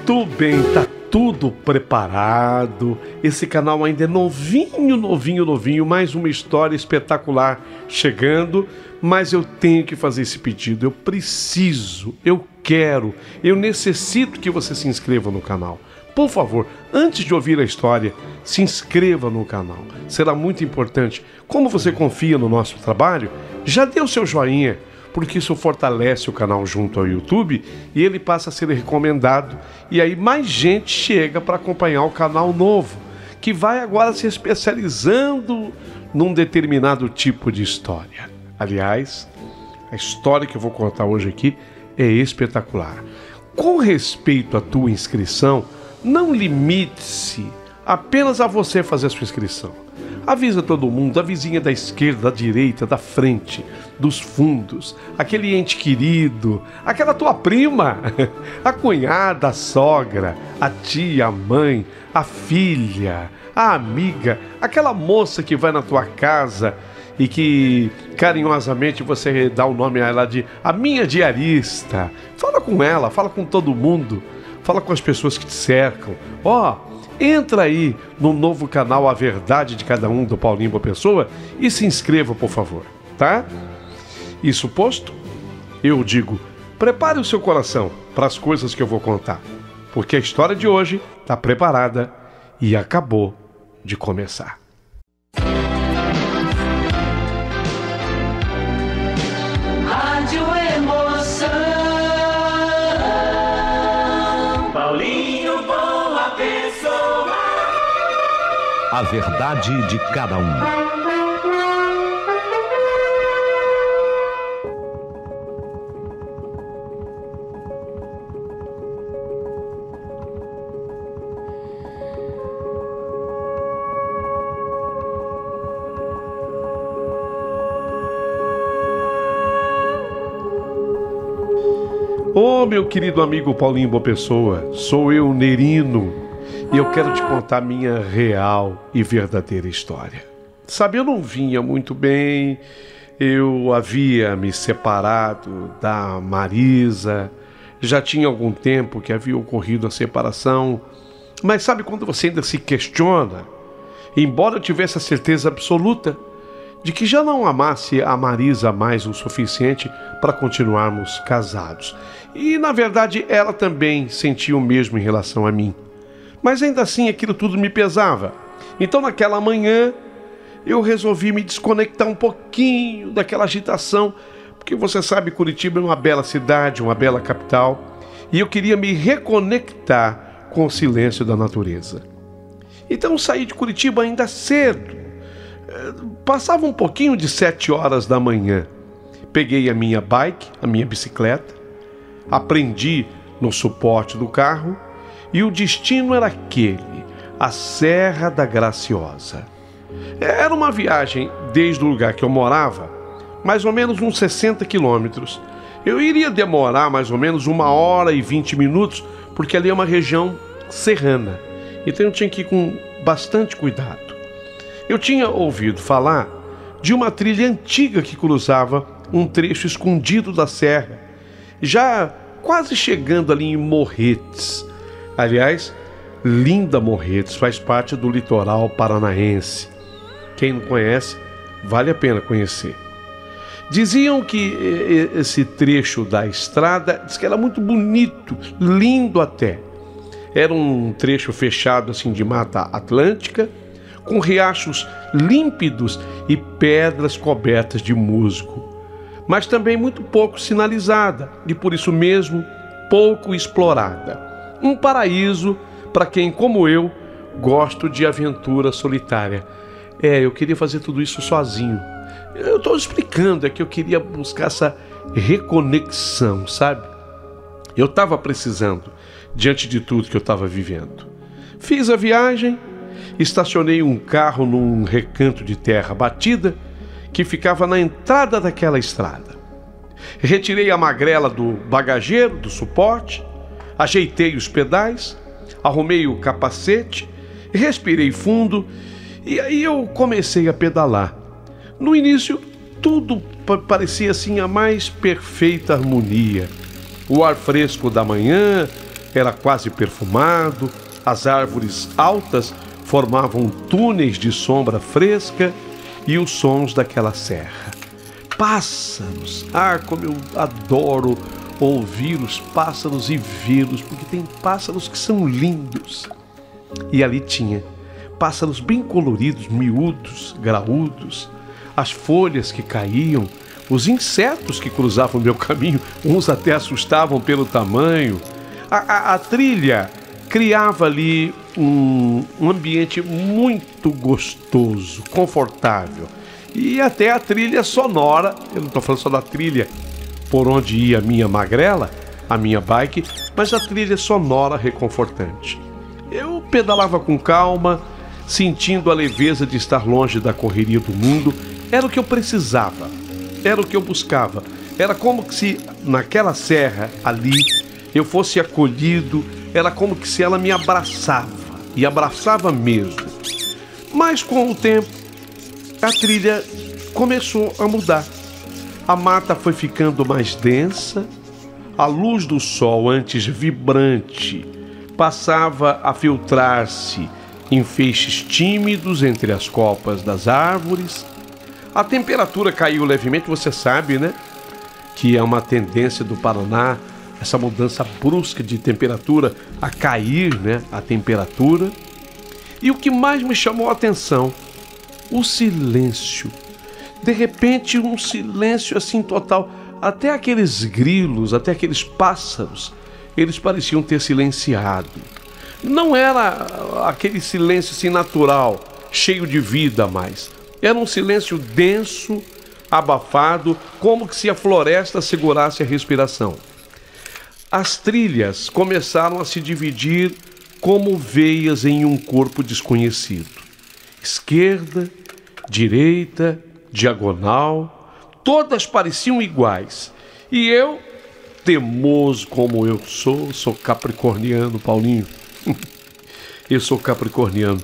Muito bem, tá tudo preparado. Esse canal ainda é novinho, mais uma história espetacular chegando, mas eu tenho que fazer esse pedido. Eu preciso, eu quero, eu necessito que você se inscreva no canal. Por favor, antes de ouvir a história, se inscreva no canal. Será muito importante. Como você confia no nosso trabalho, já dê o seu joinha, porque isso fortalece o canal junto ao YouTube e ele passa a ser recomendado. E aí mais gente chega para acompanhar o canal novo, que vai agora se especializando num determinado tipo de história. Aliás, a história que eu vou contar hoje aqui é espetacular. Com respeito à tua inscrição, não limite-se apenas a você fazer a sua inscrição. Avisa todo mundo, a vizinha da esquerda, da direita, da frente, dos fundos, aquele ente querido, aquela tua prima, a cunhada, a sogra, a tia, a mãe, a filha, a amiga, aquela moça que vai na tua casa e que carinhosamente você dá o nome a ela de a minha diarista. Fala com ela, fala com todo mundo, fala com as pessoas que te cercam. Entra aí no novo canal A Verdade de Cada Um, do Paulinho Boa Pessoa, e se inscreva, por favor, tá? Isso posto, eu digo, prepare o seu coração para as coisas que eu vou contar, porque a história de hoje está preparada e acabou de começar. Rádio Emoção, Paulinho Boa Pessoa. A Verdade de Cada Um. Meu querido amigo Paulinho Boa Pessoa, sou eu, Nerino, e eu quero te contar minha real e verdadeira história. Sabe, eu não vinha muito bem, eu havia me separado da Marisa, já tinha algum tempo que havia ocorrido a separação, mas sabe quando você ainda se questiona? Embora eu tivesse a certeza absoluta de que já não amasse a Marisa mais o suficiente para continuarmos casados. E, na verdade, ela também sentia o mesmo em relação a mim. Mas ainda assim, aquilo tudo me pesava. Então, naquela manhã, eu resolvi me desconectar um pouquinho daquela agitação, porque você sabe, Curitiba é uma bela cidade, uma bela capital, e eu queria me reconectar com o silêncio da natureza. Então, eu saí de Curitiba ainda cedo. Passava um pouquinho de 7 horas da manhã. Peguei a minha bike, a minha bicicleta, aprendi no suporte do carro e o destino era aquele, a Serra da Graciosa. Era uma viagem desde o lugar que eu morava, mais ou menos uns 60 quilômetros. Eu iria demorar mais ou menos 1h20, porque ali é uma região serrana, então eu tinha que ir com bastante cuidado. Eu tinha ouvido falar de uma trilha antiga que cruzava um trecho escondido da serra, já quase chegando ali em Morretes. Aliás, linda Morretes, faz parte do litoral paranaense. Quem não conhece, vale a pena conhecer. Diziam que esse trecho da estrada, diz que era muito bonito, lindo até. Era um trecho fechado assim de mata atlântica, com riachos límpidos e pedras cobertas de musgo, mas também muito pouco sinalizada e por isso mesmo pouco explorada. Um paraíso para quem, como eu, gosto de aventura solitária. Eu queria fazer tudo isso sozinho. Eu estou explicando, é que eu queria buscar essa reconexão, sabe? Eu estava precisando, diante de tudo que eu estava vivendo. Fiz a viagem, estacionei um carro num recanto de terra batida que ficava na entrada daquela estrada. Retirei a magrela do bagageiro, do suporte, ajeitei os pedais, arrumei o capacete, respirei fundo e aí eu comecei a pedalar. No início, tudo parecia assim a mais perfeita harmonia. O ar fresco da manhã, era quase perfumado, as árvores altas formavam túneis de sombra fresca e os sons daquela serra. Pássaros, como eu adoro ouvir os pássaros e vê-los, porque tem pássaros que são lindos. E ali tinha pássaros bem coloridos, miúdos, graúdos, as folhas que caíam, os insetos que cruzavam o meu caminho, uns até assustavam pelo tamanho. A trilha criava ali um ambiente muito gostoso, confortável. E até a trilha sonora, eu não estou falando só da trilha por onde ia a minha magrela, a minha bike, mas a trilha sonora reconfortante. Eu pedalava com calma, sentindo a leveza de estar longe da correria do mundo. Era o que eu precisava, era o que eu buscava. Era como se naquela serra ali eu fosse acolhido, era como se ela me abraçava, e abraçava mesmo. Mas com o tempo, a trilha começou a mudar. A mata foi ficando mais densa, a luz do sol, antes vibrante, passava a filtrar-se em feixes tímidos entre as copas das árvores. A temperatura caiu levemente, você sabe, né? Que é uma tendência do Paraná, essa mudança brusca de temperatura, a cair, né? A temperatura. E o que mais me chamou a atenção, o silêncio. De repente, um silêncio assim total. Até aqueles grilos, até aqueles pássaros, eles pareciam ter silenciado. Não era aquele silêncio assim natural, cheio de vida mais. Era um silêncio denso, abafado, como se a floresta segurasse a respiração. As trilhas começaram a se dividir como veias em um corpo desconhecido. Esquerda, direita, diagonal, todas pareciam iguais. E eu, teimoso como eu sou capricorniano, Paulinho. Eu sou capricorniano.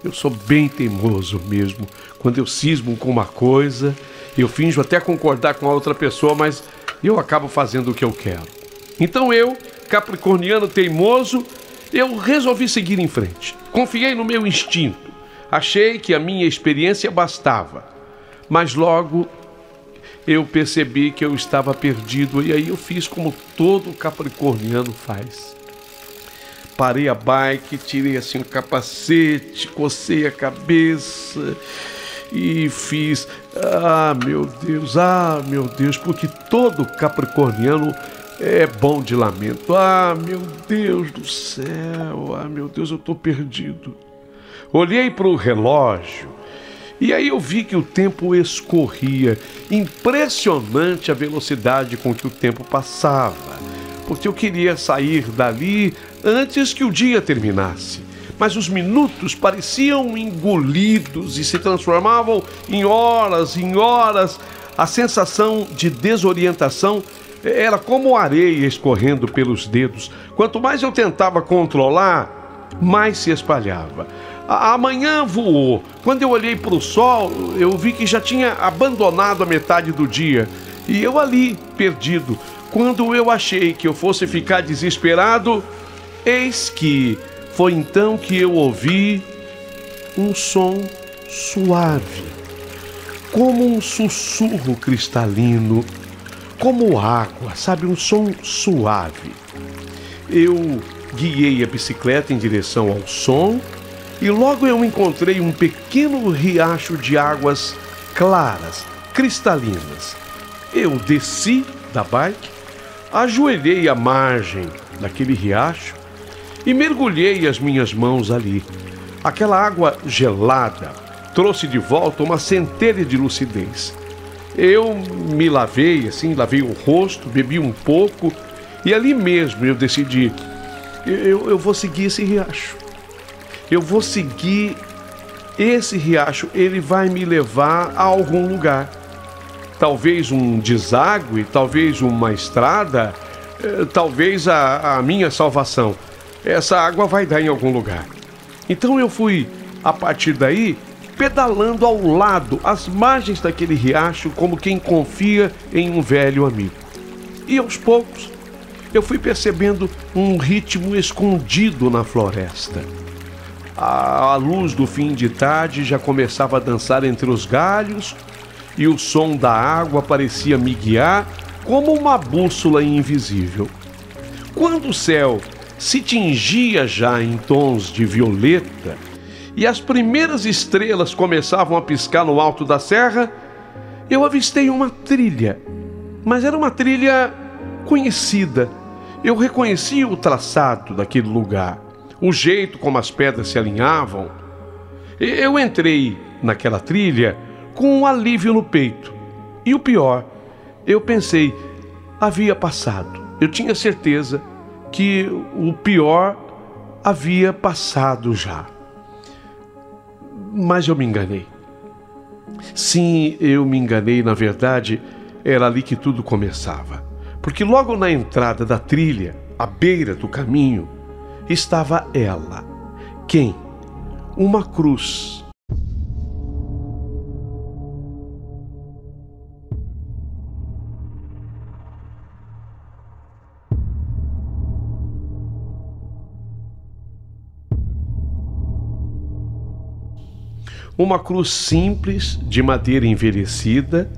Eu sou bem teimoso mesmo. Quando eu cismo com uma coisa, eu finjo até concordar com a outra pessoa, mas eu acabo fazendo o que eu quero. Então eu, capricorniano teimoso, eu resolvi seguir em frente. Confiei no meu instinto. Achei que a minha experiência bastava. Mas logo eu percebi que eu estava perdido, e aí eu fiz como todo capricorniano faz. Parei a bike, tirei assim o capacete, cocei a cabeça e fiz, meu Deus, porque todo capricorniano é bom de lamento. Meu Deus do céu, meu Deus, eu estou perdido. Olhei para o relógio e aí eu vi que o tempo escorria. Impressionante a velocidade com que o tempo passava, porque eu queria sair dali antes que o dia terminasse. Mas os minutos pareciam engolidos e se transformavam em horas, em horas. A sensação de desorientação era como areia escorrendo pelos dedos. Quanto mais eu tentava controlar, mais se espalhava. A manhã voou. Quando eu olhei para o sol, eu vi que já tinha abandonado a metade do dia. E eu ali, perdido. Quando eu achei que eu fosse ficar desesperado, eis que foi então que eu ouvi um som suave, como um sussurro cristalino, como água, sabe? Um som suave. Eu guiei a bicicleta em direção ao som e logo eu encontrei um pequeno riacho de águas claras, cristalinas. Eu desci da bike, ajoelhei à margem daquele riacho e mergulhei as minhas mãos ali. Aquela água gelada trouxe de volta uma centelha de lucidez. Eu me lavei, lavei o rosto, bebi um pouco e ali mesmo eu decidi, eu vou seguir esse riacho. Eu vou seguir esse riacho, ele vai me levar a algum lugar. Talvez um deságue, talvez uma estrada, talvez a minha salvação. Essa água vai dar em algum lugar. Então eu fui, a partir daí, pedalando ao lado, às margens daquele riacho, como quem confia em um velho amigo. E aos poucos, eu fui percebendo um ritmo escondido na floresta. A luz do fim de tarde já começava a dançar entre os galhos e o som da água parecia me guiar como uma bússola invisível. Quando o céu se tingia já em tons de violeta e as primeiras estrelas começavam a piscar no alto da serra, eu avistei uma trilha, mas era uma trilha conhecida. Eu reconhecia o traçado daquele lugar, o jeito como as pedras se alinhavam. Eu entrei naquela trilha com um alívio no peito. E o pior, eu pensei, havia passado. Eu tinha certeza que o pior havia passado já. Mas eu me enganei. Sim, eu me enganei, na verdade, era ali que tudo começava. Porque logo na entrada da trilha, à beira do caminho, estava ela. Quem? Uma cruz. Uma cruz simples, de madeira envelhecida,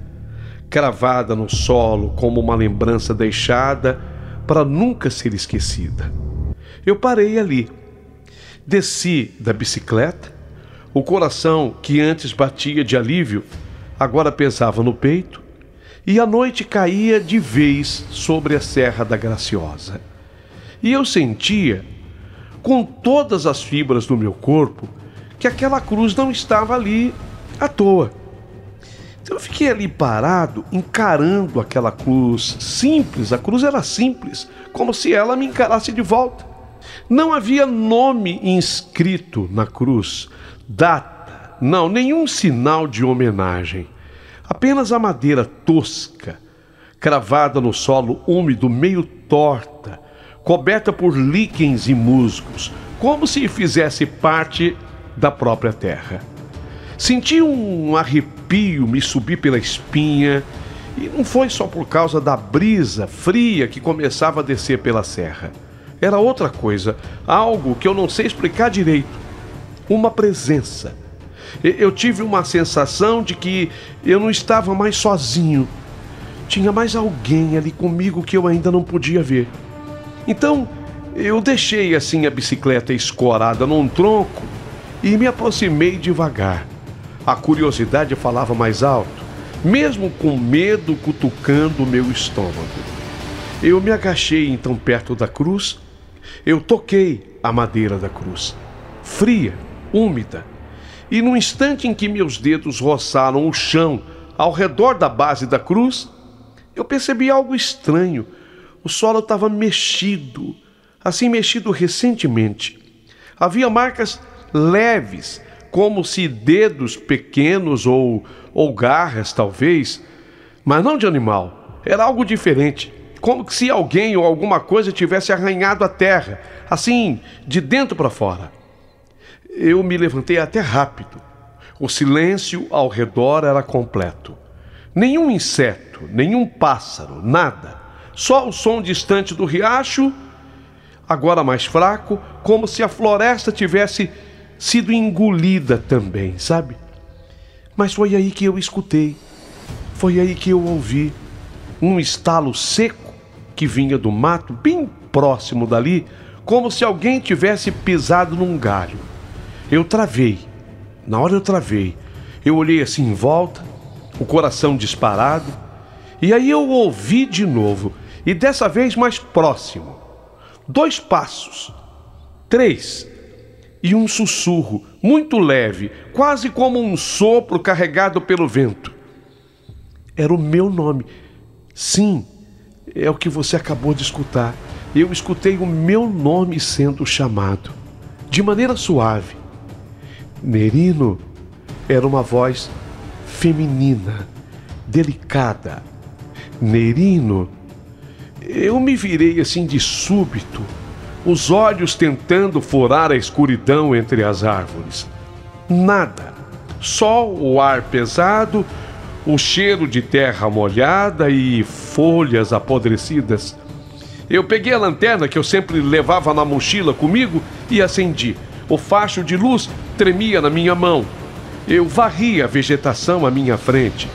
cravada no solo como uma lembrança deixada para nunca ser esquecida. Eu parei ali, desci da bicicleta, o coração que antes batia de alívio, agora pesava no peito, e a noite caía de vez sobre a Serra da Graciosa. E eu sentia, com todas as fibras do meu corpo, que aquela cruz não estava ali à toa. Então eu fiquei ali parado, encarando aquela cruz simples. A cruz era simples, como se ela me encarasse de volta. Não havia nome inscrito na cruz, data, não, nenhum sinal de homenagem. Apenas a madeira tosca, cravada no solo úmido, meio torta, coberta por líquens e musgos, como se fizesse parte da própria terra. Senti um arrepio me subir pela espinha, e não foi só por causa da brisa fria que começava a descer pela serra. Era outra coisa, algo que eu não sei explicar direito. Uma presença. Eu tive uma sensação de que eu não estava mais sozinho. Tinha mais alguém ali comigo que eu ainda não podia ver. Então, eu deixei assim a bicicleta escorada num tronco e me aproximei devagar. A curiosidade falava mais alto, mesmo com medo cutucando o meu estômago. Eu me agachei então perto da cruz. Eu toquei a madeira da cruz, fria, úmida, e no instante em que meus dedos roçaram o chão ao redor da base da cruz, eu percebi algo estranho. O solo estava mexido, assim mexido recentemente. Havia marcas leves, como se dedos pequenos ou garras talvez, mas não de animal. Era algo diferente, como se alguém ou alguma coisa tivesse arranhado a terra, assim, de dentro para fora. Eu me levantei até rápido. O silêncio ao redor era completo. Nenhum inseto, nenhum pássaro, nada. Só o som distante do riacho, agora mais fraco, como se a floresta tivesse sido engolida também, sabe? Mas foi aí que eu escutei, foi aí que eu ouvi um estalo seco que vinha do mato, bem próximo dali, como se alguém tivesse pisado num galho. Eu travei, na hora eu travei, eu olhei assim em volta, o coração disparado, e aí eu ouvi de novo, e dessa vez mais próximo. 2 passos, 3, e um sussurro, muito leve, quase como um sopro carregado pelo vento. Era o meu nome. Sim, é o que você acabou de escutar. Eu escutei o meu nome sendo chamado, de maneira suave. Nerino. Era uma voz feminina, delicada. Nerino. Eu me virei assim de súbito, os olhos tentando furar a escuridão entre as árvores. Nada, só o ar pesado, o cheiro de terra molhada e folhas apodrecidas. Eu peguei a lanterna que eu sempre levava na mochila comigo e acendi. O facho de luz tremia na minha mão. Eu varri a vegetação à minha frente,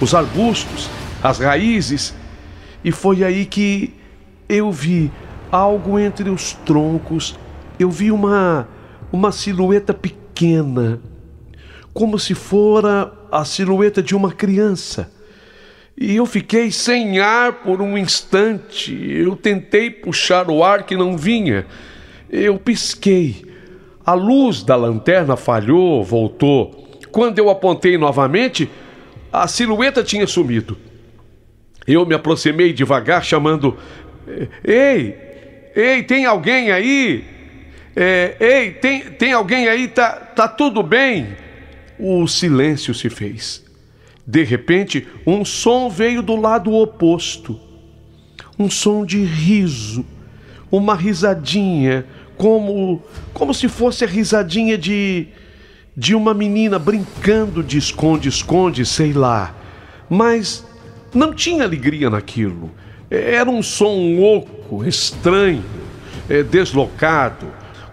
os arbustos, as raízes, e foi aí que eu vi algo entre os troncos. Eu vi uma silhueta pequena, como se fora a silhueta de uma criança. E eu fiquei sem ar por um instante. Eu tentei puxar o ar que não vinha. Eu pisquei. A luz da lanterna falhou, voltou. Quando eu apontei novamente, a silhueta tinha sumido. Eu me aproximei devagar, chamando: Ei, tem alguém aí? Tem alguém aí? Tá tudo bem? O silêncio se fez. De repente, um som veio do lado oposto. Um som de riso. Uma risadinha, como se fosse a risadinha de uma menina brincando de esconde-esconde, sei lá. Mas não tinha alegria naquilo. Era um som oco, estranho, deslocado,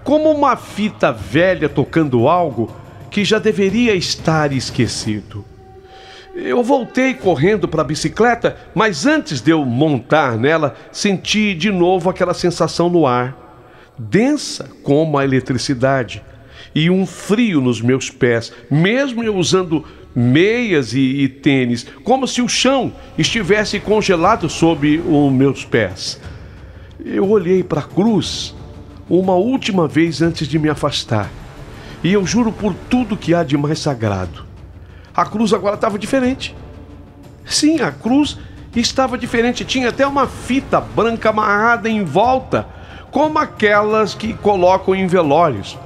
como uma fita velha tocando algo que já deveria estar esquecido. Eu voltei correndo para a bicicleta, mas antes de eu montar nela, senti de novo aquela sensação no ar, densa como a eletricidade, e um frio nos meus pés, mesmo eu usando meias e tênis, como se o chão estivesse congelado sob os meus pés. Eu olhei para a cruz uma última vez antes de me afastar, e eu juro por tudo que há de mais sagrado, a cruz agora estava diferente. Sim, a cruz estava diferente. Tinha até uma fita branca amarrada em volta, como aquelas que colocam em velórios.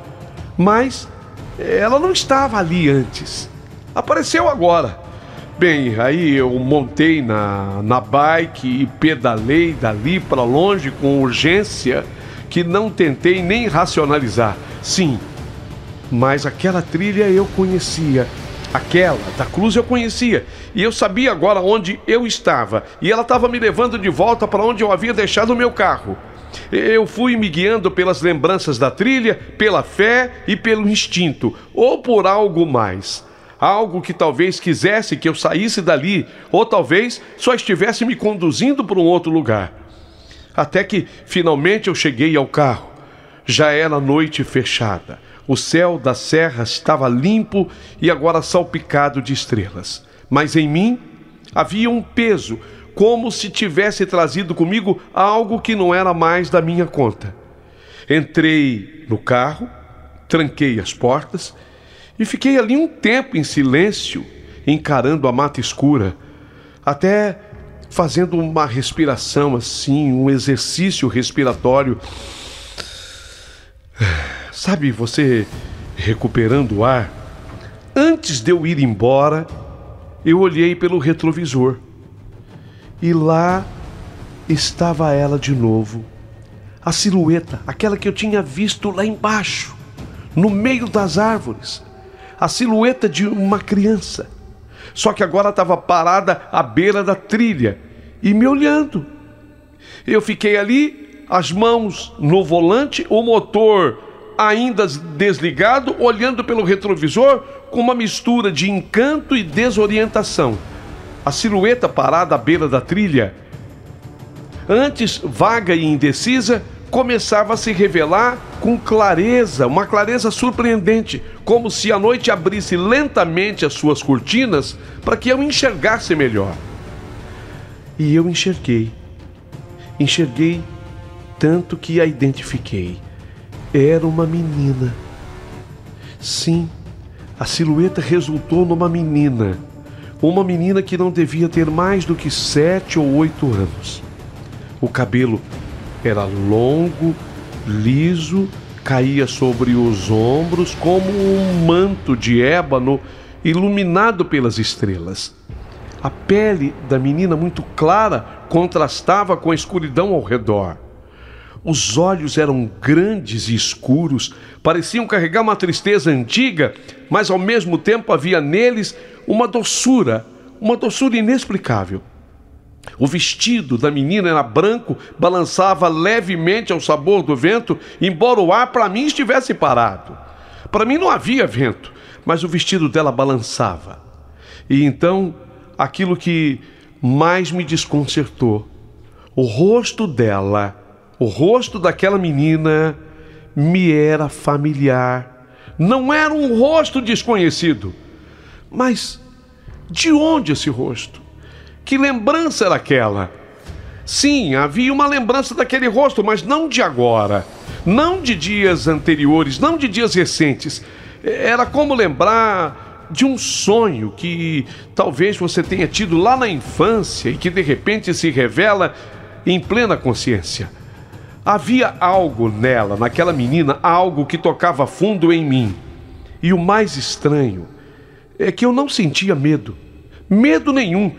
Mas ela não estava ali antes. Apareceu agora. Bem, aí eu montei na bike e pedalei dali para longe com urgência que não tentei nem racionalizar. Sim, mas aquela trilha eu conhecia. Aquela da cruz eu conhecia, e eu sabia agora onde eu estava, e ela estava me levando de volta para onde eu havia deixado o meu carro. Eu fui me guiando pelas lembranças da trilha, pela fé e pelo instinto, ou por algo mais. Algo que talvez quisesse que eu saísse dali, ou talvez só estivesse me conduzindo para um outro lugar. Até que finalmente eu cheguei ao carro. Já era noite fechada. O céu da serra estava limpo e agora salpicado de estrelas. Mas em mim havia um peso, como se tivesse trazido comigo algo que não era mais da minha conta. Entrei no carro, tranquei as portas e fiquei ali um tempo em silêncio, encarando a mata escura, até fazendo uma respiração assim, um exercício respiratório. Sabe, você recuperando o ar? Antes de eu ir embora, eu olhei pelo retrovisor. E lá estava ela de novo. A silhueta, aquela que eu tinha visto lá embaixo, no meio das árvores. A silhueta de uma criança. Só que agora estava parada à beira da trilha e me olhando. Eu fiquei ali, as mãos no volante, o motor ainda desligado, olhando pelo retrovisor com uma mistura de encanto e desorientação. A silhueta parada à beira da trilha, antes vaga e indecisa, começava a se revelar com clareza, uma clareza surpreendente, como se a noite abrisse lentamente as suas cortinas para que eu enxergasse melhor. E eu enxerguei tanto que a identifiquei. Era uma menina. Sim, a silhueta resultou numa menina. Uma menina que não devia ter mais do que 7 ou 8 anos. O cabelo era longo, liso, caía sobre os ombros como um manto de ébano iluminado pelas estrelas. A pele da menina, muito clara, contrastava com a escuridão ao redor. Os olhos eram grandes e escuros, pareciam carregar uma tristeza antiga, mas ao mesmo tempo havia neles uma doçura inexplicável. O vestido da menina era branco, balançava levemente ao sabor do vento, embora o ar para mim estivesse parado. Para mim não havia vento, mas o vestido dela balançava. E então, aquilo que mais me desconcertou, o rosto dela, o rosto daquela menina, me era familiar. Não era um rosto desconhecido. Mas de onde esse rosto? Que lembrança era aquela? Sim, havia uma lembrança daquele rosto, mas não de agora. Não de dias anteriores, não de dias recentes. Era como lembrar de um sonho que talvez você tenha tido lá na infância e que de repente se revela em plena consciência. Havia algo nela, naquela menina, algo que tocava fundo em mim. E o mais estranho é que eu não sentia medo. Medo nenhum.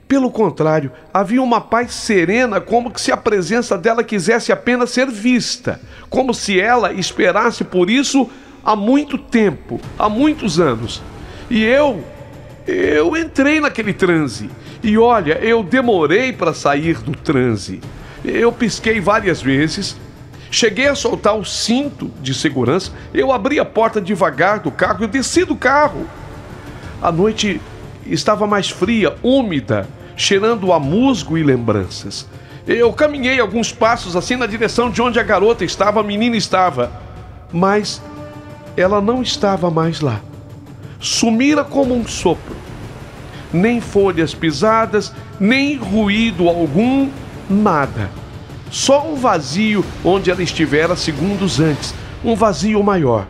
Pelo contrário, havia uma paz serena, como que se a presença dela quisesse apenas ser vista. Como se ela esperasse por isso há muito tempo, há muitos anos. E eu entrei naquele transe. E olha, eu demorei para sair do transe. Eu pisquei várias vezes, cheguei a soltar o cinto de segurança, eu abri a porta devagar do carro, eu desci do carro. A noite estava mais fria, úmida, cheirando a musgo e lembranças. Eu caminhei alguns passos assim na direção de onde a garota estava, a menina estava, mas ela não estava mais lá. Sumira como um sopro. Nem folhas pisadas, nem ruído algum, nada. Só um vazio onde ela estivera segundos antes, um vazio maior.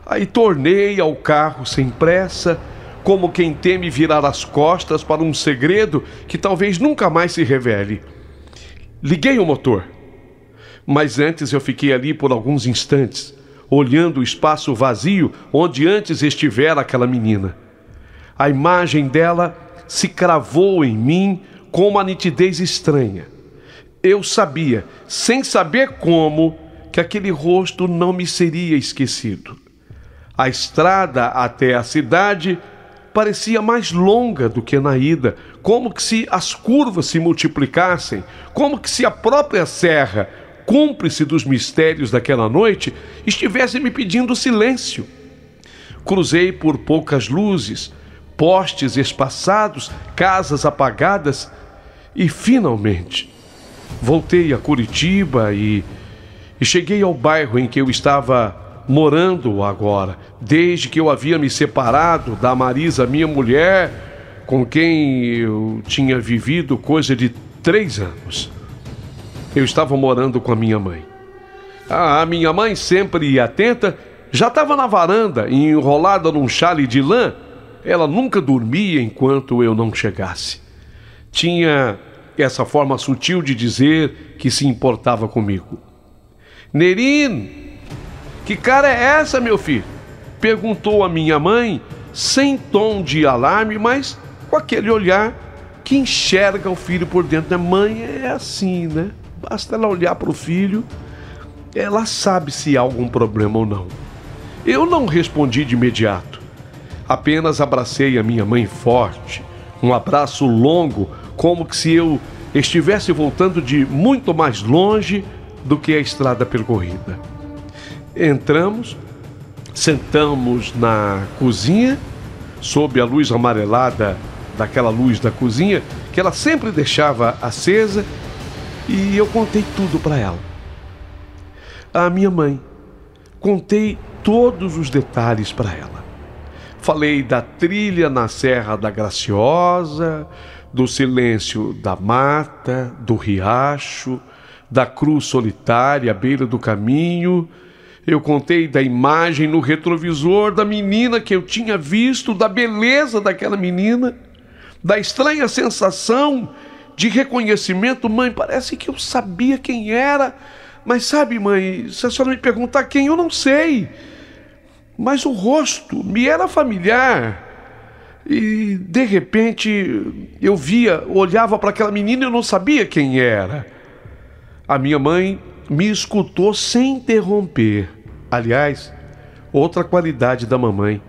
Aí tornei ao carro sem pressa, como quem teme virar as costas para um segredo que talvez nunca mais se revele. Liguei o motor, mas antes eu fiquei ali por alguns instantes, olhando o espaço vazio onde antes estivera aquela menina. A imagem dela se cravou em mim com uma nitidez estranha. Eu sabia, sem saber como, que aquele rosto não me seria esquecido. A estrada até a cidade parecia mais longa do que na ida, como que se as curvas se multiplicassem, como que se a própria serra, cúmplice dos mistérios daquela noite, estivesse me pedindo silêncio. Cruzei por poucas luzes, postes espaçados, casas apagadas e, finalmente, voltei a Curitiba e cheguei ao bairro em que eu estava morando agora, desde que eu havia me separado da Marisa, minha mulher, com quem eu tinha vivido coisa de 3 anos. Eu estava morando com a minha mãe. A minha mãe, sempre atenta, já estava na varanda, enrolada num chale de lã. Ela nunca dormia enquanto eu não chegasse. Tinha essa forma sutil de dizer que se importava comigo. Nerino, que cara é essa, meu filho? Perguntou a minha mãe, sem tom de alarme, mas com aquele olhar que enxerga o filho por dentro. A mãe é assim, né? Basta ela olhar para o filho, ela sabe se há algum problema ou não. Eu não respondi de imediato. Apenas abracei a minha mãe forte, um abraço longo, como que se eu estivesse voltando de muito mais longe do que a estrada percorrida. Entramos, sentamos na cozinha, sob a luz amarelada daquela luz da cozinha, que ela sempre deixava acesa, e eu contei tudo para ela. A minha mãe, contei todos os detalhes para ela. Falei da trilha na Serra da Graciosa, do silêncio da mata, do riacho, da cruz solitária à beira do caminho. Eu contei da imagem no retrovisor da menina que eu tinha visto, da beleza daquela menina, da estranha sensação de reconhecimento. Mãe, parece que eu sabia quem era, mas sabe, mãe, se a senhora me perguntar quem, eu não sei. Mas o rosto me era familiar. E, de repente, eu olhava para aquela menina e eu não sabia quem era. A minha mãe me escutou sem interromper. Aliás, outra qualidade da mamãe,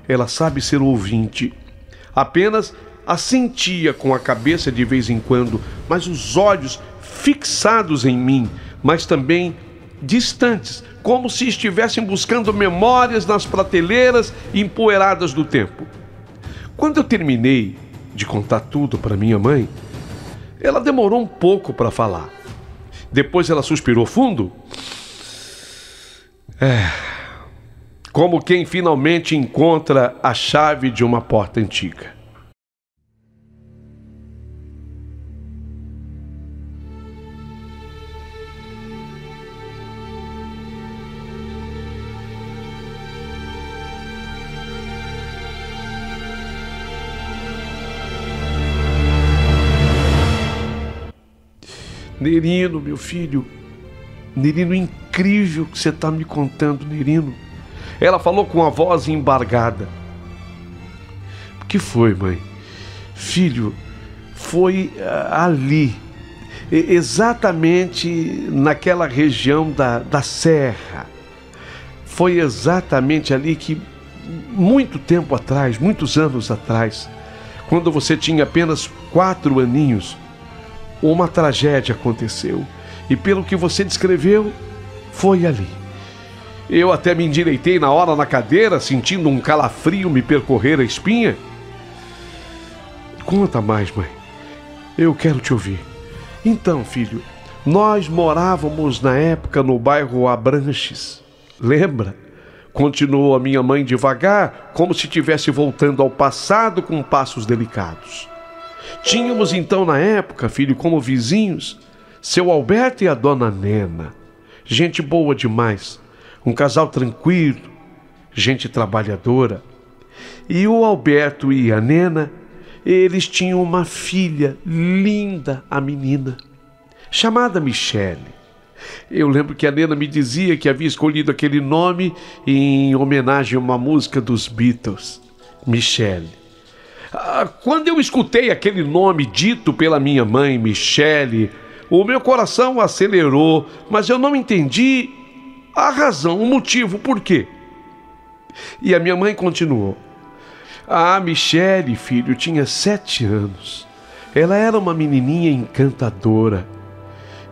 ela sabe ser ouvinte. Apenas assentia com a cabeça de vez em quando, mas os olhos fixados em mim, mas também distantes, como se estivessem buscando memórias nas prateleiras empoeiradas do tempo. Quando eu terminei de contar tudo para minha mãe, ela demorou um pouco para falar. Depois ela suspirou fundo. Como quem finalmente encontra a chave de uma porta antiga. Nerino, meu filho, Nerino, incrível que você está me contando, Nerino. Ela falou com a voz embargada. O que foi, mãe? Filho, foi ali, exatamente naquela região da serra. Foi exatamente ali que, muito tempo atrás, muitos anos atrás, quando você tinha apenas 4 aninhos, uma tragédia aconteceu. E pelo que você descreveu, foi ali. Eu até me endireitei na hora na cadeira, sentindo um calafrio me percorrer a espinha. Conta mais, mãe. Eu quero te ouvir. Então, filho, nós morávamos na época no bairro Abranches. Lembra? Continuou a minha mãe devagar, como se estivesse voltando ao passado com passos delicados. Tínhamos então na época, filho, como vizinhos, seu Alberto e a dona Nena. Gente boa demais, um casal tranquilo, gente trabalhadora. E o Alberto e a Nena, eles tinham uma filha linda, a menina, chamada Michele. Eu lembro que a Nena me dizia que havia escolhido aquele nome em homenagem a uma música dos Beatles, Michele. Quando eu escutei aquele nome dito pela minha mãe, Michele, o meu coração acelerou, mas eu não entendi a razão, o motivo, por quê. E a minha mãe continuou. A Michele, filho, tinha 7 anos. Ela era uma menininha encantadora.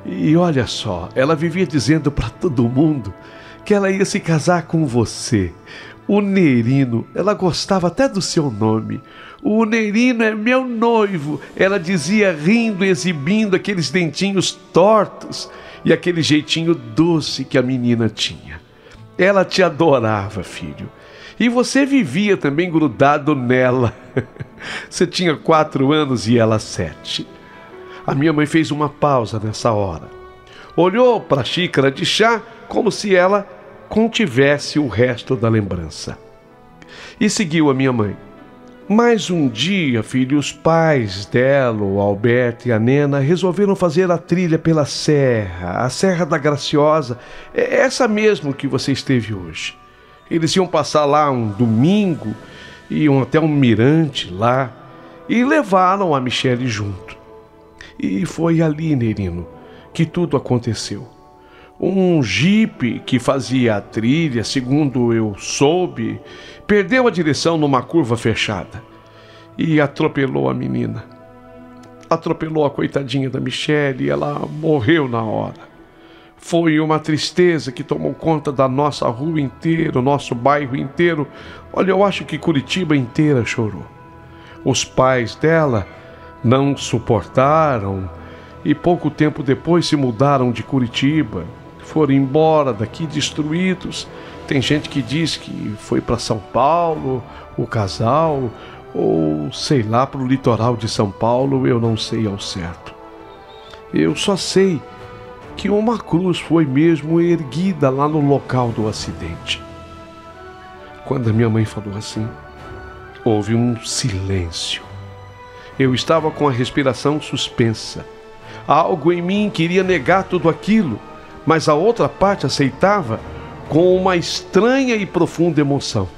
E olha só, ela vivia dizendo para todo mundo que ela ia se casar com você. O Nerino, ela gostava até do seu nome. O Nerino é meu noivo, ela dizia rindo, exibindo aqueles dentinhos tortos e aquele jeitinho doce que a menina tinha. Ela te adorava, filho. E você vivia também grudado nela. Você tinha 4 anos e ela 7. A minha mãe fez uma pausa nessa hora. Olhou para a xícara de chá como se ela contivesse o resto da lembrança. E seguiu a minha mãe. Mas um dia, filho, os pais dela, o Alberto e a Nena, resolveram fazer a trilha pela serra, a Serra da Graciosa, essa mesmo que você esteve hoje. Eles iam passar lá um domingo, iam até um mirante lá, e levaram a Michele junto. E foi ali, Nerino, que tudo aconteceu. Um jipe que fazia a trilha, segundo eu soube, perdeu a direção numa curva fechada e atropelou a menina. Atropelou a coitadinha da Michele e ela morreu na hora. Foi uma tristeza que tomou conta da nossa rua inteira, o nosso bairro inteiro. Olha, eu acho que Curitiba inteira chorou. Os pais dela não suportaram e pouco tempo depois se mudaram de Curitiba. Foram embora daqui destruídos. Tem gente que diz que foi para São Paulo, o casal, ou sei lá, para o litoral de São Paulo, eu não sei ao certo. Eu só sei que uma cruz foi mesmo erguida lá no local do acidente. Quando a minha mãe falou assim, houve um silêncio. Eu estava com a respiração suspensa. Algo em mim queria negar tudo aquilo, mas a outra parte aceitava com uma estranha e profunda emoção.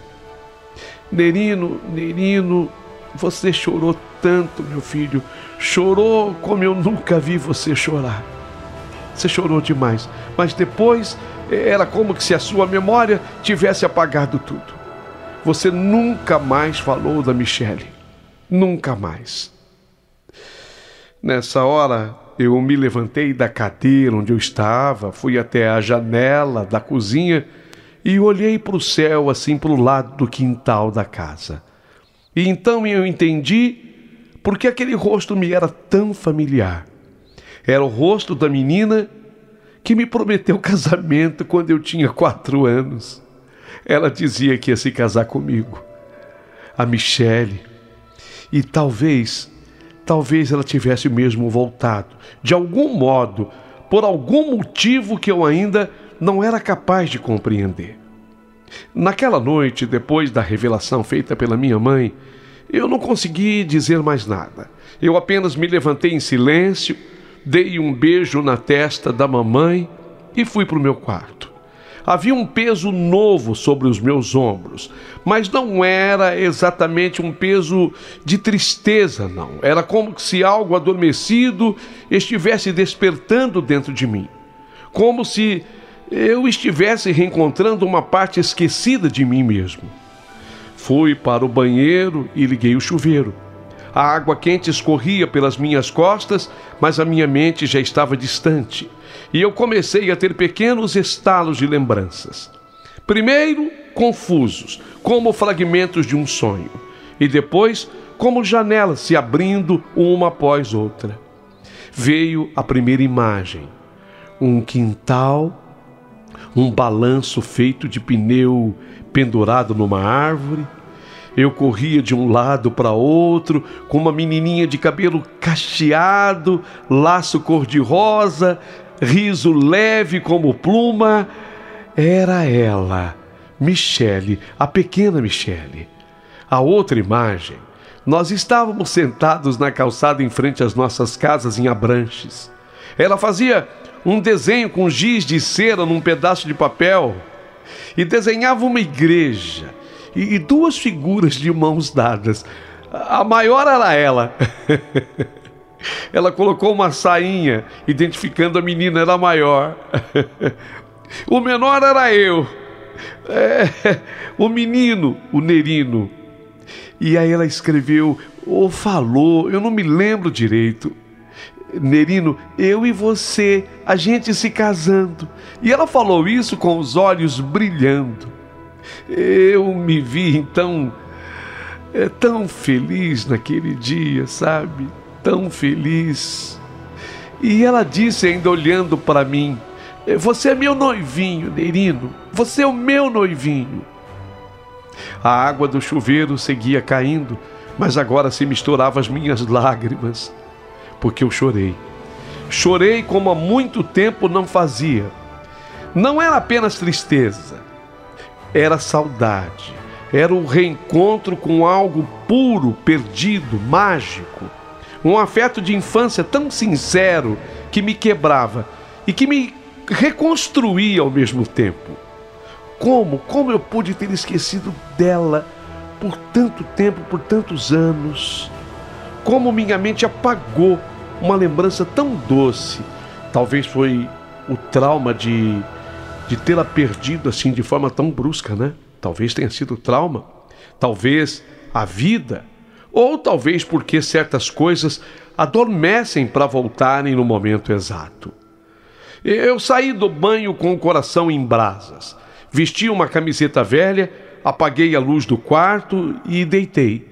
Nerino, Nerino, você chorou tanto, meu filho. Chorou como eu nunca vi você chorar. Você chorou demais, mas depois era como se a sua memória tivesse apagado tudo. Você nunca mais falou da Michele. Nunca mais. Nessa hora, eu me levantei da cadeira onde eu estava, fui até a janela da cozinha e olhei para o céu, assim, para o lado do quintal da casa. E então eu entendi por que aquele rosto me era tão familiar. Era o rosto da menina que me prometeu casamento quando eu tinha 4 anos. Ela dizia que ia se casar comigo, a Michele. E talvez ela tivesse mesmo voltado, de algum modo, por algum motivo que eu ainda não era capaz de compreender. Naquela noite, depois da revelação feita pela minha mãe, eu não consegui dizer mais nada. Eu apenas me levantei em silêncio, dei um beijo na testa da mamãe e fui para o meu quarto. Havia um peso novo sobre os meus ombros, mas não era exatamente um peso de tristeza, não. Era como se algo adormecido estivesse despertando dentro de mim. Como se eu estivesse reencontrando uma parte esquecida de mim mesmo. Fui para o banheiro e liguei o chuveiro. A água quente escorria pelas minhas costas, mas a minha mente já estava distante. E eu comecei a ter pequenos estalos de lembranças. Primeiro, confusos, como fragmentos de um sonho. E depois, como janelas se abrindo uma após outra. Veio a primeira imagem. Um quintal, um balanço feito de pneu pendurado numa árvore. Eu corria de um lado para outro, com uma menininha de cabelo cacheado, laço cor-de-rosa, riso leve como pluma. Era ela, Michele, a pequena Michele. A outra imagem, nós estávamos sentados na calçada em frente às nossas casas em Abranches. Ela fazia um desenho com giz de cera num pedaço de papel e desenhava uma igreja e 2 figuras de mãos dadas. A maior era ela. Ela colocou uma sainha, identificando a menina, era maior. O menor era eu. O menino, o Nerino. E aí ela escreveu, ou falou, eu não me lembro direito. Nerino, eu e você, a gente se casando. E ela falou isso com os olhos brilhando. Eu me vi então tão feliz naquele dia, sabe? Tão feliz. E ela disse ainda olhando para mim, você é meu noivinho, Nerino. Você é o meu noivinho. A água do chuveiro seguia caindo, mas agora se misturava às minhas lágrimas, porque eu chorei. Chorei como há muito tempo não fazia. Não era apenas tristeza, era saudade. Era o reencontro com algo puro, perdido, mágico. Um afeto de infância tão sincero que me quebrava e que me reconstruía ao mesmo tempo. Como eu pude ter esquecido dela por tanto tempo, por tantos anos? Como minha mente apagou uma lembrança tão doce. Talvez foi o trauma de tê-la perdido assim de forma tão brusca, né? Talvez tenha sido trauma. Talvez a vida. Ou talvez porque certas coisas adormecem para voltarem no momento exato. Eu saí do banho com o coração em brasas. Vesti uma camiseta velha, apaguei a luz do quarto e deitei.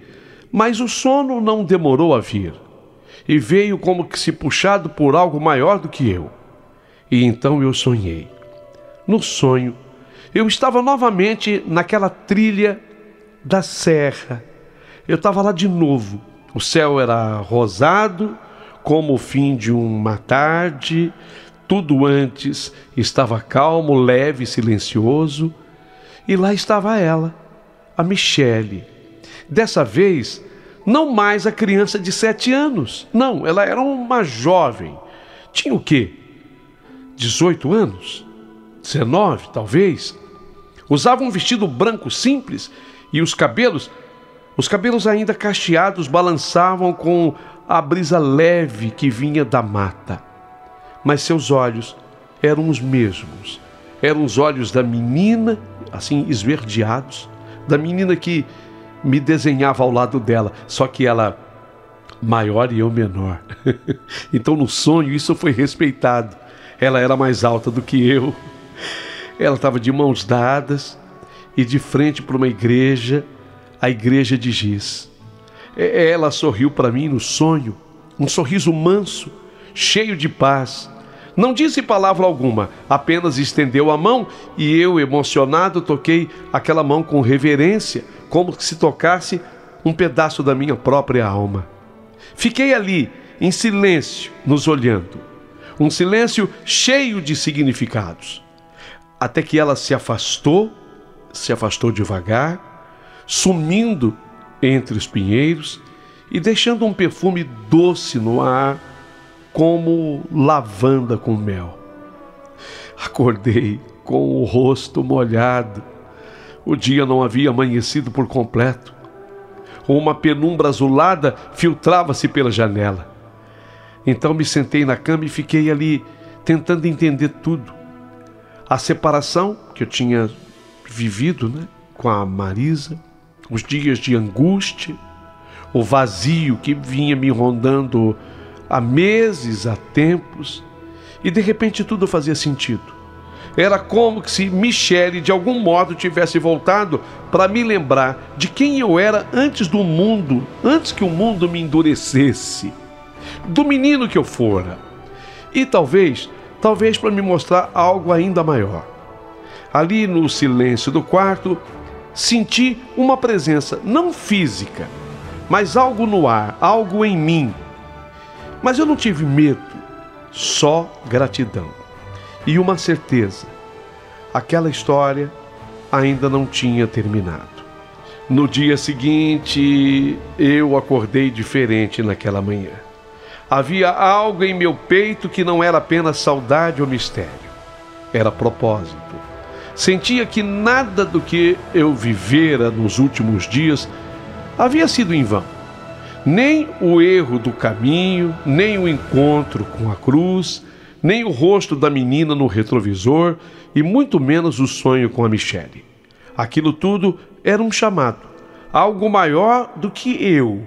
Mas o sono não demorou a vir. E veio como que se puxado por algo maior do que eu. E então eu sonhei. No sonho, eu estava novamente naquela trilha da serra. Eu estava lá de novo. O céu era rosado, como o fim de uma tarde. Tudo antes estava calmo, leve e silencioso. E lá estava ela, a Michele. Dessa vez, não mais a criança de 7 anos. Não, ela era uma jovem. Tinha o quê? 18 anos? 19, talvez? Usava um vestido branco simples e os cabelos ainda cacheados balançavam com a brisa leve que vinha da mata. Mas seus olhos eram os mesmos. Eram os olhos da menina, assim esverdeados, da menina que me desenhava ao lado dela, só que ela maior e eu menor. Então no sonho isso foi respeitado. Ela era mais alta do que eu. Ela estava de mãos dadas e de frente para uma igreja, a igreja de Giz. Ela sorriu para mim no sonho, um sorriso manso, cheio de paz. Não disse palavra alguma, apenas estendeu a mão e eu, emocionado, toquei aquela mão com reverência, como se tocasse um pedaço da minha própria alma. Fiquei ali, em silêncio, nos olhando. Um silêncio cheio de significados. Até que ela se afastou devagar, sumindo entre os pinheiros e deixando um perfume doce no ar, como lavanda com mel. Acordei com o rosto molhado. O dia não havia amanhecido por completo. Uma penumbra azulada filtrava-se pela janela. Então me sentei na cama e fiquei ali tentando entender tudo. A separação que eu tinha vivido, com a Marisa, os dias de angústia, o vazio que vinha me rondando há meses, há tempos, e de repente tudo fazia sentido. Era como se Michele de algum modo tivesse voltado para me lembrar de quem eu era antes do mundo, antes que o mundo me endurecesse, do menino que eu fora, e talvez para me mostrar algo ainda maior. Ali no silêncio do quarto, senti uma presença não física, mas algo no ar, algo em mim. Mas eu não tive medo, só gratidão. E uma certeza, aquela história ainda não tinha terminado. No dia seguinte, eu acordei diferente naquela manhã. Havia algo em meu peito que não era apenas saudade ou mistério, era propósito. Sentia que nada do que eu vivera nos últimos dias havia sido em vão. Nem o erro do caminho, nem o encontro com a cruz, nem o rosto da menina no retrovisor e muito menos o sonho com a Michele. Aquilo tudo era um chamado, algo maior do que eu,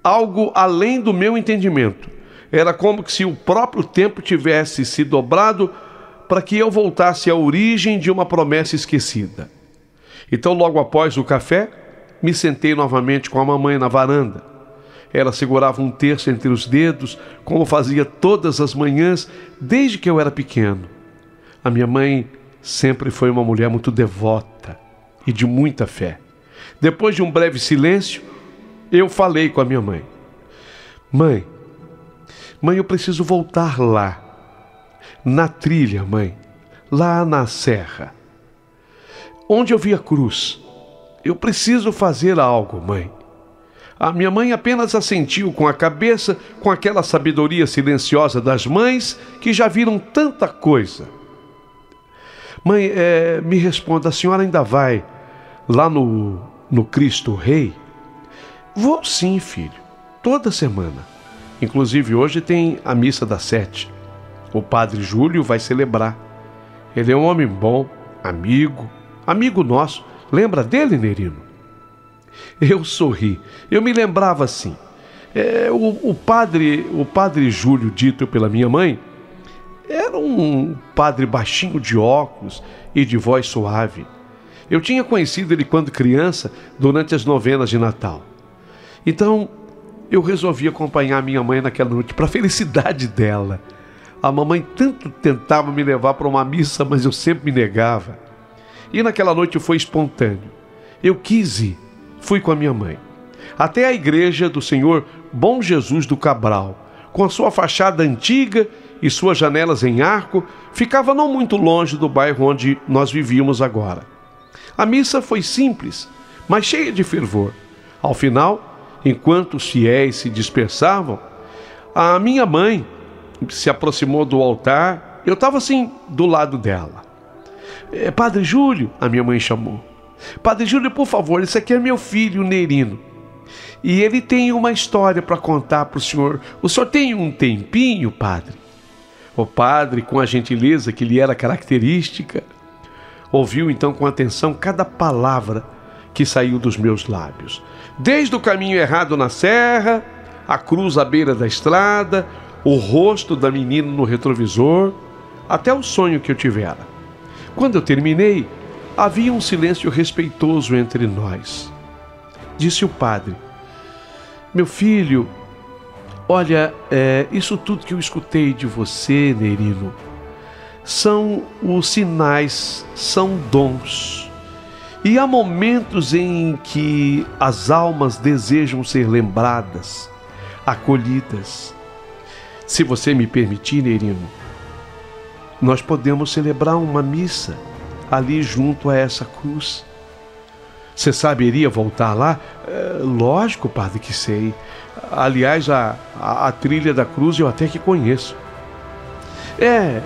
algo além do meu entendimento. Era como se o próprio tempo tivesse se dobrado para que eu voltasse à origem de uma promessa esquecida. Então, logo após o café, me sentei novamente com a mamãe na varanda. Ela segurava um terço entre os dedos, como fazia todas as manhãs, desde que eu era pequeno. A minha mãe sempre foi uma mulher muito devota e de muita fé. Depois de um breve silêncio, eu falei com a minha mãe. Mãe, eu preciso voltar lá, na trilha, mãe, lá na serra, onde eu vi a cruz. Eu preciso fazer algo, mãe. A minha mãe apenas assentiu com a cabeça, com aquela sabedoria silenciosa das mães que já viram tanta coisa. Mãe, me responda, a senhora ainda vai lá no Cristo Rei? Vou sim, filho, toda semana. Inclusive hoje tem a missa das 7. O padre Júlio vai celebrar. Ele é um homem bom, amigo nosso. Lembra dele, Nerino? Eu sorri. Eu me lembrava assim. O padre Júlio, dito pela minha mãe, era um padre baixinho de óculos e de voz suave. Eu tinha conhecido ele quando criança, durante as novenas de Natal. Então, eu resolvi acompanhar minha mãe naquela noite, para a felicidade dela. A mamãe tanto tentava me levar para uma missa, mas eu sempre me negava. E naquela noite foi espontâneo. Eu quis ir, fui com a minha mãe, até a igreja do Senhor Bom Jesus do Cabral, com a sua fachada antiga e suas janelas em arco, ficava não muito longe do bairro onde nós vivíamos agora. A missa foi simples, mas cheia de fervor. Ao final, enquanto os fiéis se dispersavam, a minha mãe se aproximou do altar. Eu estava assim, do lado dela. Padre Júlio, a minha mãe chamou. Padre Júlio, por favor, esse aqui é meu filho, Nerino. E ele tem uma história para contar para o senhor. O senhor tem um tempinho, padre? O padre, com a gentileza que lhe era característica, ouviu então com atenção cada palavra que saiu dos meus lábios. Desde o caminho errado na serra, a cruz à beira da estrada, o rosto da menina no retrovisor, até o sonho que eu tivera. Quando eu terminei, havia um silêncio respeitoso entre nós. Disse o padre: meu filho, olha, isso tudo que eu escutei de você, Nerino, são os sinais, são dons. E há momentos em que as almas desejam ser lembradas, acolhidas. Se você me permitir, Nerino, nós podemos celebrar uma missa ali junto a essa cruz. Você saberia voltar lá? Lógico, padre, que sei. Aliás, a trilha da cruz eu até que conheço.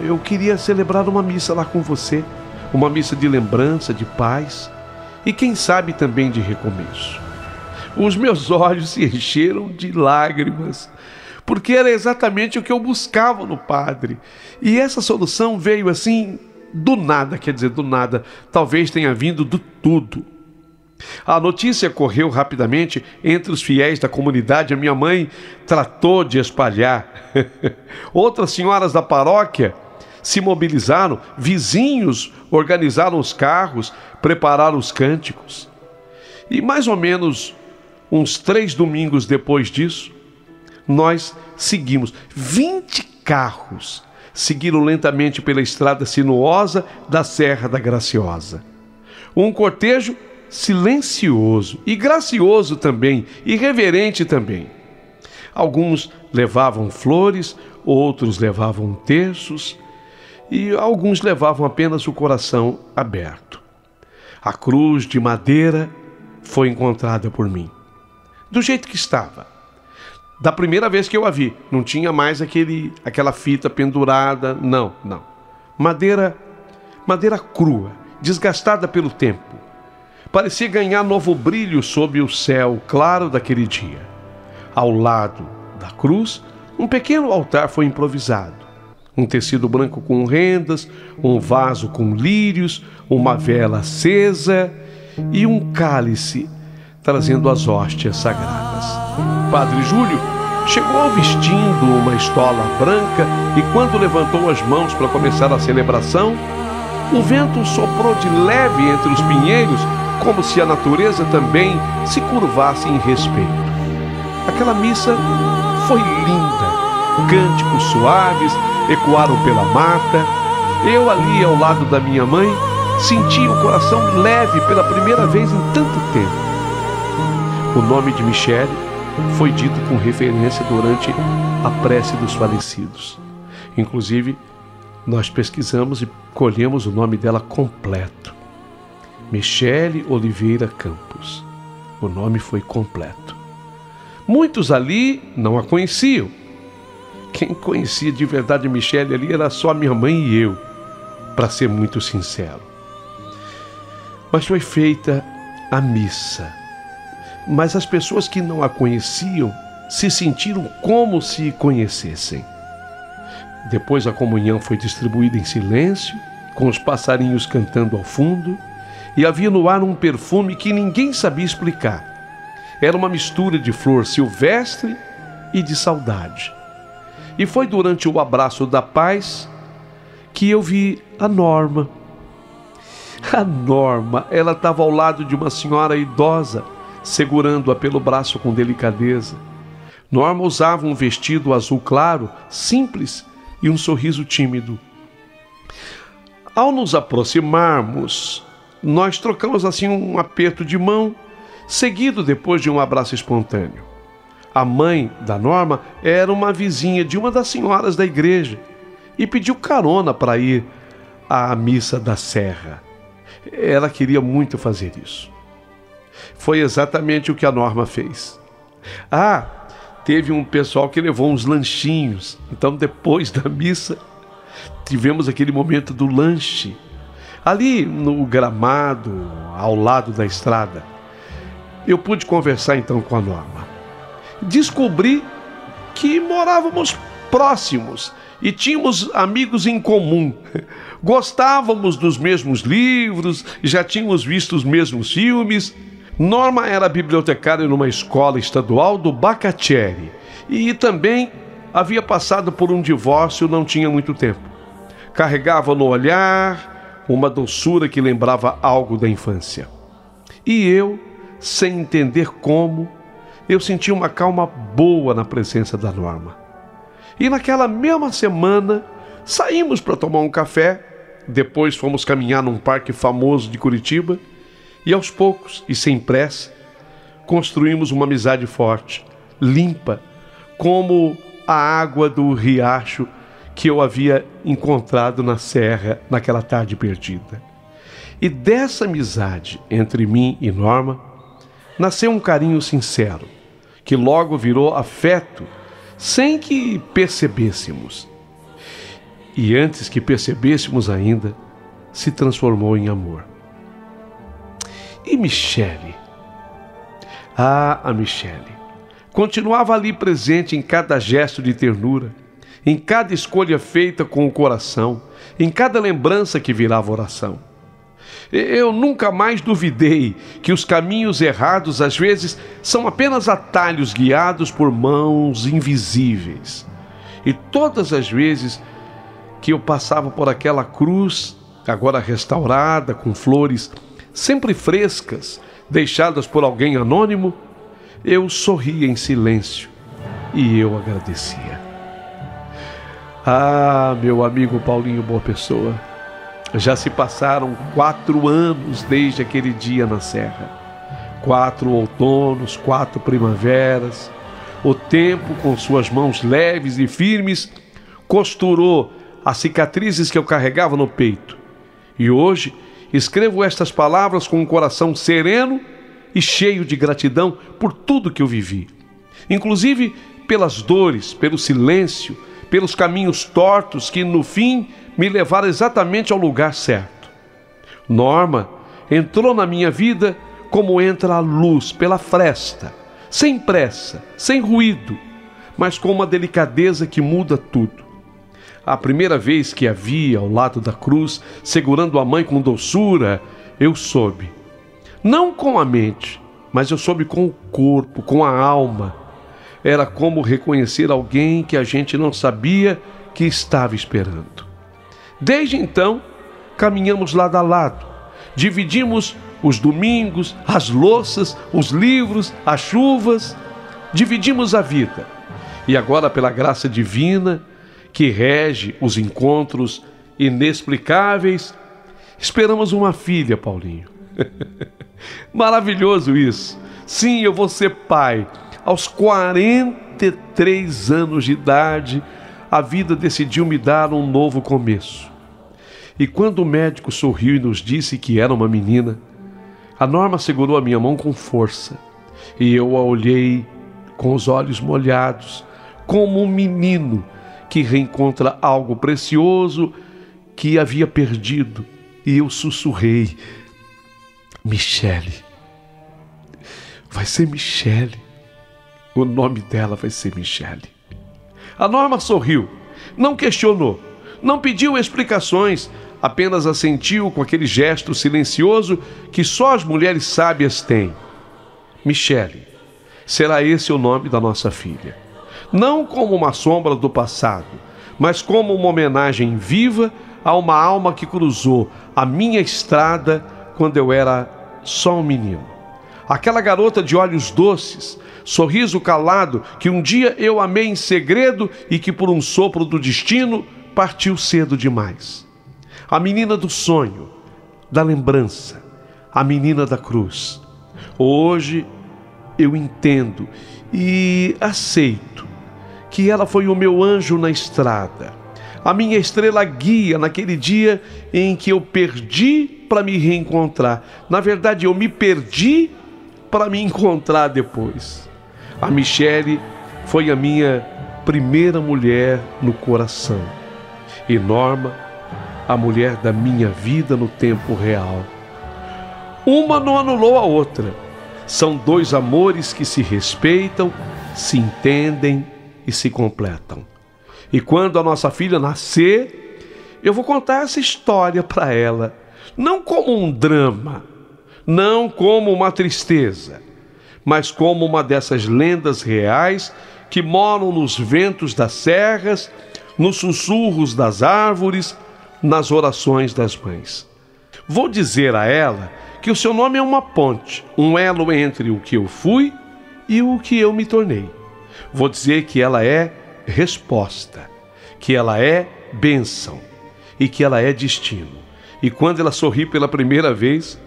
Eu queria celebrar uma missa lá com você. Uma missa de lembrança, de paz e quem sabe também de recomeço. Os meus olhos se encheram de lágrimas, porque era exatamente o que eu buscava no padre. E essa solução veio assim, do nada, quer dizer, do nada. Talvez tenha vindo do tudo. A notícia correu rapidamente entre os fiéis da comunidade. A minha mãe tratou de espalhar. Outras senhoras da paróquia se mobilizaram, vizinhos organizaram os carros, prepararam os cânticos. E mais ou menos uns 3 domingos depois disso, nós seguimos. 20 carros seguiram lentamente pela estrada sinuosa da Serra da Graciosa. Um cortejo silencioso e gracioso também, e reverente também. Alguns levavam flores, outros levavam terços, e alguns levavam apenas o coração aberto. A cruz de madeira foi encontrada por mim, do jeito que estava. Da primeira vez que eu a vi, não tinha mais aquela fita pendurada, não. Madeira crua, desgastada pelo tempo. Parecia ganhar novo brilho sob o céu claro daquele dia. Ao lado da cruz, um pequeno altar foi improvisado. Um tecido branco com rendas, um vaso com lírios, uma vela acesa e um cálice trazendo as hóstias sagradas. Padre Júlio chegou vestindo uma estola branca e quando levantou as mãos para começar a celebração, o vento soprou de leve entre os pinheiros, como se a natureza também se curvasse em respeito. Aquela missa foi linda. Cânticos suaves ecoaram pela mata. Eu ali ao lado da minha mãe senti o coração leve pela primeira vez em tanto tempo. O nome de Michele foi dito com referência durante a prece dos falecidos. Inclusive, nós pesquisamos e colhemos o nome dela completo. Michele Oliveira Campos. O nome foi completo. Muitos ali não a conheciam. Quem conhecia de verdade Michele ali era só minha mãe e eu, para ser muito sincero. Mas foi feita a missa. Mas as pessoas que não a conheciam se sentiram como se conhecessem. Depois a comunhão foi distribuída em silêncio, com os passarinhos cantando ao fundo, e havia no ar um perfume que ninguém sabia explicar. Era uma mistura de flor silvestre e de saudade. E foi durante o abraço da paz que eu vi a Norma. A Norma, ela estava ao lado de uma senhora idosa, segurando-a pelo braço com delicadeza. Norma usava um vestido azul claro, simples, e um sorriso tímido. Ao nos aproximarmos, nós trocamos assim um aperto de mão, seguido depois de um abraço espontâneo. A mãe da Norma era uma vizinha de uma das senhoras da igreja e pediu carona para ir à missa da Serra. Ela queria muito fazer isso. Foi exatamente o que a Norma fez. Teve um pessoal que levou uns lanchinhos. Então, depois da missa, tivemos aquele momento do lanche. Ali no gramado, ao lado da estrada, eu pude conversar então com a Norma. Descobri que morávamos próximos e tínhamos amigos em comum. Gostávamos dos mesmos livros, já tínhamos visto os mesmos filmes. Norma era bibliotecária numa escola estadual do Bacatieri e também havia passado por um divórcio não tinha muito tempo. Carregava no olhar uma doçura que lembrava algo da infância. E eu, sem entender como, eu senti uma calma boa na presença da Norma. E naquela mesma semana, saímos para tomar um café, depois fomos caminhar num parque famoso de Curitiba, e aos poucos, e sem pressa, construímos uma amizade forte, limpa, como a água do riacho que eu havia encontrado na serra naquela tarde perdida. E dessa amizade entre mim e Norma, nasceu um carinho sincero, que logo virou afeto, sem que percebêssemos. E antes que percebêssemos ainda, se transformou em amor. E Michele? A Michele continuava ali presente em cada gesto de ternura, em cada escolha feita com o coração, em cada lembrança que virava oração. Eu nunca mais duvidei que os caminhos errados às vezes são apenas atalhos guiados por mãos invisíveis. E todas as vezes que eu passava por aquela cruz, agora restaurada, com flores sempre frescas, deixadas por alguém anônimo, eu sorria em silêncio e eu agradecia. Meu amigo Paulinho Boa Pessoa, já se passaram 4 anos desde aquele dia na serra. 4 outonos, 4 primaveras. O tempo, com suas mãos leves e firmes, costurou as cicatrizes que eu carregava no peito. E hoje escrevo estas palavras com um coração sereno e cheio de gratidão por tudo que eu vivi. Inclusive pelas dores, pelo silêncio, pelos caminhos tortos que no fim me levaram exatamente ao lugar certo. Norma entrou na minha vida como entra a luz pela fresta, sem pressa, sem ruído, mas com uma delicadeza que muda tudo. A primeira vez que a vi ao lado da cruz, segurando a mãe com doçura, eu soube. Não com a mente, mas eu soube com o corpo, com a alma. Era como reconhecer alguém que a gente não sabia que estava esperando. Desde então, caminhamos lado a lado. Dividimos os domingos, as louças, os livros, as chuvas. Dividimos a vida. E agora, pela graça divina, que rege os encontros inexplicáveis, esperamos uma filha, Paulinho. Maravilhoso isso. Sim, eu vou ser pai. Aos 43 anos de idade, a vida decidiu me dar um novo começo. E quando o médico sorriu e nos disse que era uma menina, a Norma segurou a minha mão com força. E eu a olhei com os olhos molhados, como um menino que reencontra algo precioso que havia perdido. E eu sussurrei: Michele. Vai ser Michele. O nome dela vai ser Michele. A Norma sorriu, não questionou, não pediu explicações, apenas assentiu com aquele gesto silencioso que só as mulheres sábias têm. Michele, será esse o nome da nossa filha. Não como uma sombra do passado, mas como uma homenagem viva a uma alma que cruzou a minha estrada quando eu era só um menino. Aquela garota de olhos doces, sorriso calado, que um dia eu amei em segredo e que por um sopro do destino partiu cedo demais. A menina do sonho, da lembrança, a menina da cruz. Hoje eu entendo e aceito que ela foi o meu anjo na estrada, a minha estrela guia naquele dia em que eu perdi para me reencontrar. Na verdade, eu me perdi para me encontrar depois. A Michele foi a minha primeira mulher no coração. E Norma, a mulher da minha vida no tempo real. Uma não anulou a outra. São 2 amores que se respeitam, se entendem e se completam. E quando a nossa filha nascer, eu vou contar essa história para ela, não como um drama, não como uma tristeza, mas como uma dessas lendas reais que moram nos ventos das serras, nos sussurros das árvores, nas orações das mães. Vou dizer a ela que o seu nome é uma ponte, um elo entre o que eu fui e o que eu me tornei. Vou dizer que ela é resposta, que ela é bênção e que ela é destino. E quando ela sorrir pela primeira vez,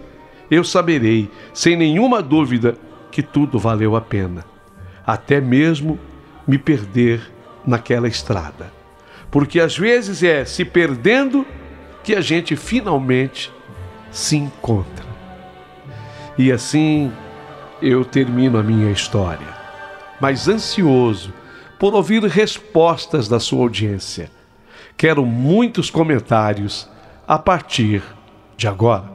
eu saberei, sem nenhuma dúvida, que tudo valeu a pena, até mesmo me perder naquela estrada. Porque às vezes é se perdendo que a gente finalmente se encontra. E assim eu termino a minha história, mas ansioso por ouvir respostas da sua audiência. Quero muitos comentários a partir de agora.